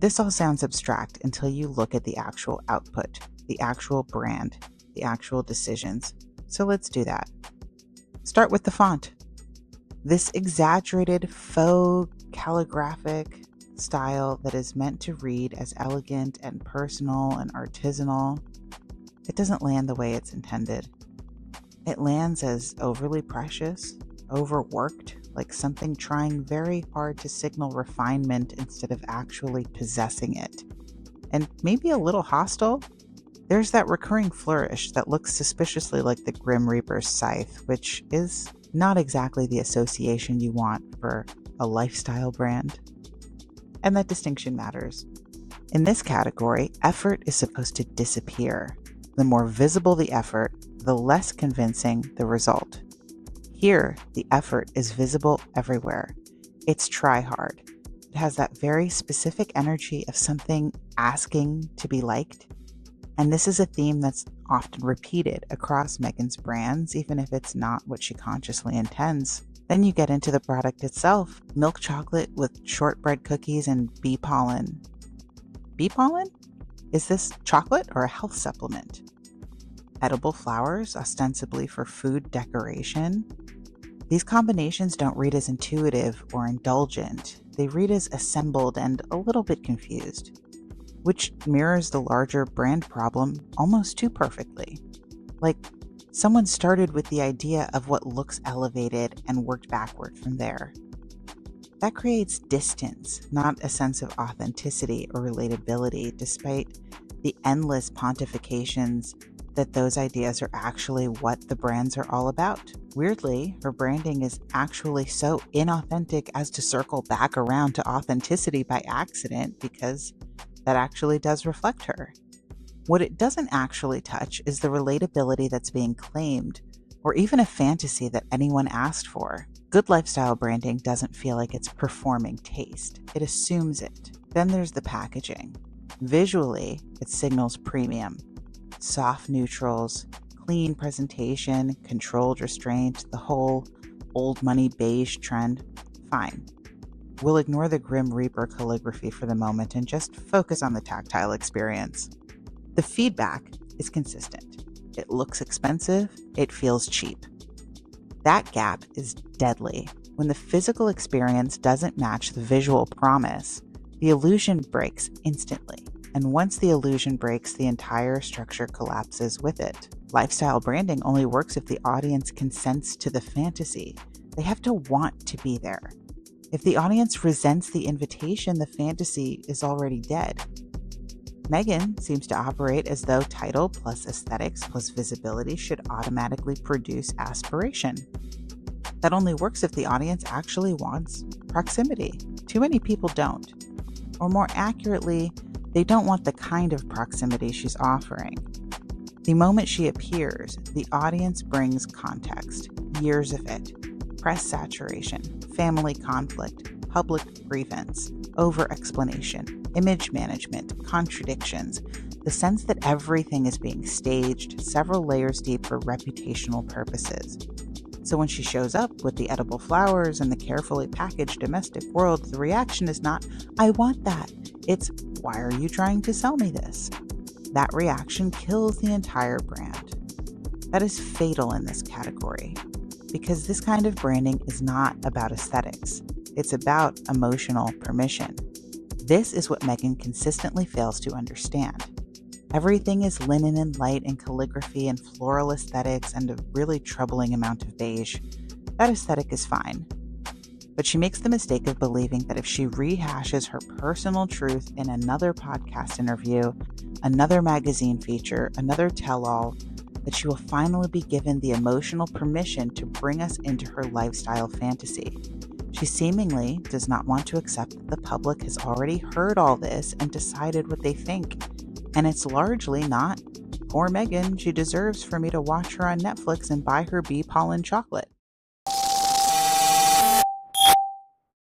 This all sounds abstract until you look at the actual output, the actual brand, the actual decisions. So let's do that. Start with the font. This exaggerated faux calligraphic style that is meant to read as elegant and personal and artisanal, it doesn't land the way it's intended. It lands as overly precious, overworked, like something trying very hard to signal refinement instead of actually possessing it. And maybe a little hostile. There's that recurring flourish that looks suspiciously like the Grim Reaper's scythe, which is not exactly the association you want for a lifestyle brand. And that distinction matters. In this category, effort is supposed to disappear. The more visible the effort, the less convincing the result. Here, the effort is visible everywhere. It's try hard. It has that very specific energy of something asking to be liked. And this is a theme that's often repeated across Meghan's brands, even if it's not what she consciously intends. Then you get into the product itself. Milk chocolate with shortbread cookies and bee pollen. Bee pollen? Is this chocolate or a health supplement? Edible flowers, ostensibly for food decoration. These combinations don't read as intuitive or indulgent. They read as assembled and a little bit confused, which mirrors the larger brand problem almost too perfectly. Like, someone started with the idea of what looks elevated and worked backward from there. That creates distance, not a sense of authenticity or relatability, despite the endless pontifications that those ideas are actually what the brands are all about. Weirdly, her branding is actually so inauthentic as to circle back around to authenticity by accident, because that actually does reflect her. What it doesn't actually touch is the relatability that's being claimed, or even a fantasy that anyone asked for. Good lifestyle branding doesn't feel like it's performing taste. It assumes it. Then there's the packaging. Visually, it signals premium. Soft neutrals, clean presentation, controlled restraint, the whole old money beige trend. Fine. We'll ignore the Grim Reaper calligraphy for the moment and just focus on the tactile experience. The feedback is consistent. It looks expensive, it feels cheap. That gap is deadly. When the physical experience doesn't match the visual promise, the illusion breaks instantly. And once the illusion breaks, the entire structure collapses with it. Lifestyle branding only works if the audience consents to the fantasy. They have to want to be there. If the audience resents the invitation, the fantasy is already dead. Meghan seems to operate as though title plus aesthetics plus visibility should automatically produce aspiration. That only works if the audience actually wants proximity. Too many people don't. Or more accurately, they don't want the kind of proximity she's offering. The moment she appears, the audience brings context, years of it, press saturation, family conflict, public grievance, over-explanation, image management, contradictions, the sense that everything is being staged several layers deep for reputational purposes. So when she shows up with the edible flowers and the carefully packaged domestic world, the reaction is not, "I want that." It's, "Why are you trying to sell me this?" That reaction kills the entire brand. That is fatal in this category, because this kind of branding is not about aesthetics. It's about emotional permission. This is what Meghan consistently fails to understand. Everything is linen and light and calligraphy and floral aesthetics and a really troubling amount of beige. That aesthetic is fine. But she makes the mistake of believing that if she rehashes her personal truth in another podcast interview, another magazine feature, another tell-all, that she will finally be given the emotional permission to bring us into her lifestyle fantasy. She seemingly does not want to accept that the public has already heard all this and decided what they think. And it's largely not, "Poor Meghan, she deserves for me to watch her on Netflix and buy her bee pollen chocolate."